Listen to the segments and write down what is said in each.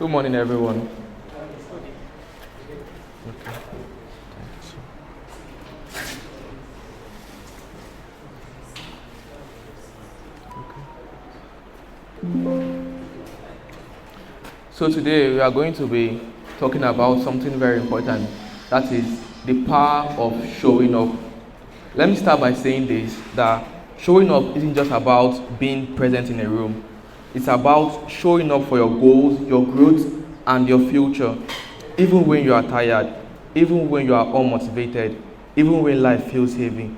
Good morning, everyone. So today we are going to be talking about something very important. That is the power of showing up. Let me start by saying this, that showing up isn't just about being present in a room. It's about showing up for your goals, your growth, and your future. Even when you are tired, even when you are unmotivated, even when life feels heavy.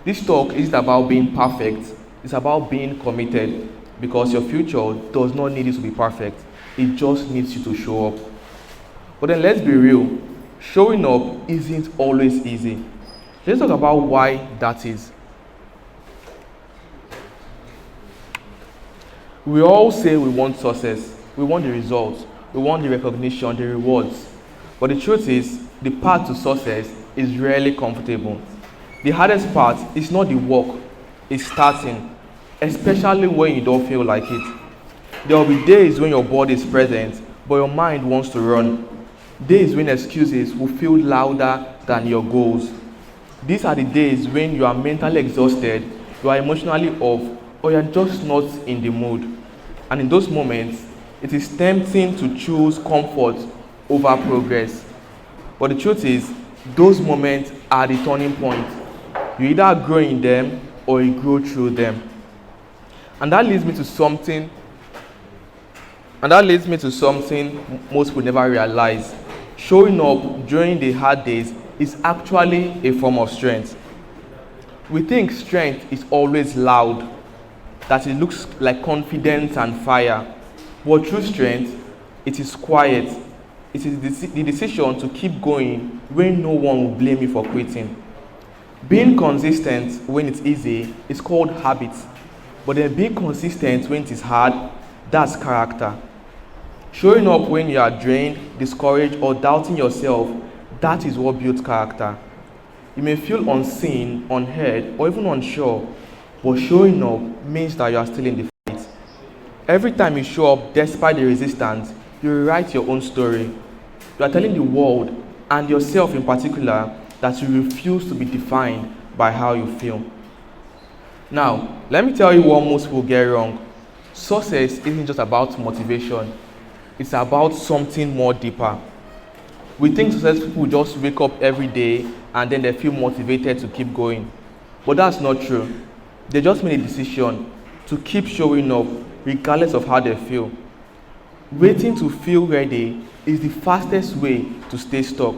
This talk isn't about being perfect, it's about being committed, because your future does not need you to be perfect, it just needs you to show up. But then let's be real, showing up isn't always easy. Let's talk about why that is. We all say we want success, we want the results, we want the recognition, the rewards. But the truth is, the path to success is rarely comfortable. The hardest part is not the work, it's starting, especially when you don't feel like it. There will be days when your body is present, but your mind wants to run. Days when excuses will feel louder than your goals. These are the days when you are mentally exhausted, you are emotionally off, or you are just not in the mood. And in those moments, it is tempting to choose comfort over progress. But the truth is, those moments are the turning point. You either grow in them or you grow through them. And that leads me to something most people never realize. Showing up during the hard days is actually a form of strength. We think strength is always loud, that it looks like confidence and fire. But true strength, it is quiet. It is the decision to keep going when no one will blame you for quitting. Being consistent when it's easy is called habit. But then being consistent when it is hard, that's character. Showing up when you are drained, discouraged, or doubting yourself, that is what builds character. You may feel unseen, unheard, or even unsure, but showing up means that you are still in the fight. Every time you show up despite the resistance, you rewrite your own story. You are telling the world, and yourself in particular, that you refuse to be defined by how you feel. Now, let me tell you what most people get wrong. Success isn't just about motivation, it's about something more deeper. We think successful people just wake up every day and then they feel motivated to keep going. But that's not true. They just made a decision to keep showing up regardless of how they feel. Waiting to feel ready is the fastest way to stay stuck.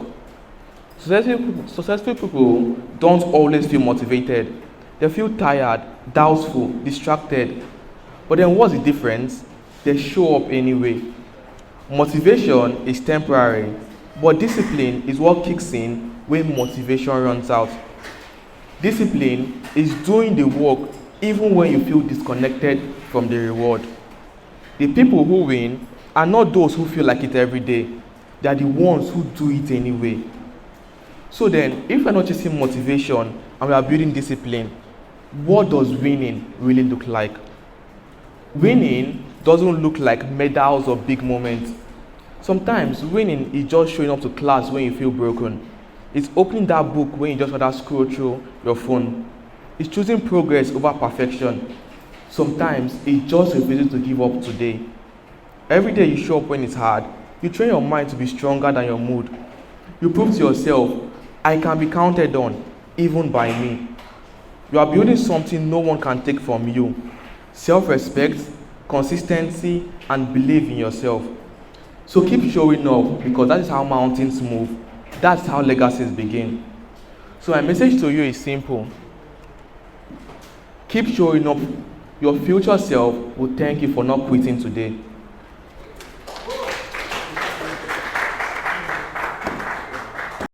Successful people don't always feel motivated. They feel tired, doubtful, distracted. But then what's the difference? They show up anyway. Motivation is temporary, but discipline is what kicks in when motivation runs out. Discipline is doing the work even when you feel disconnected from the reward. The people who win are not those who feel like it every day. They are the ones who do it anyway. So then, if we're not chasing motivation and we are building discipline, what does winning really look like? Winning doesn't look like medals or big moments. Sometimes winning is just showing up to class when you feel broken. It's opening that book when you just rather scroll through your phone. It's choosing progress over perfection. Sometimes it's just refusing to give up today. Every day you show up when it's hard, you train your mind to be stronger than your mood. You prove to yourself, I can be counted on, even by me. You are building something no one can take from you. Self-respect, consistency, and belief in yourself. So keep showing up, because that is how mountains move. That's how legacies begin. So my message to you is simple. Keep showing up. Your future self will thank you for not quitting today.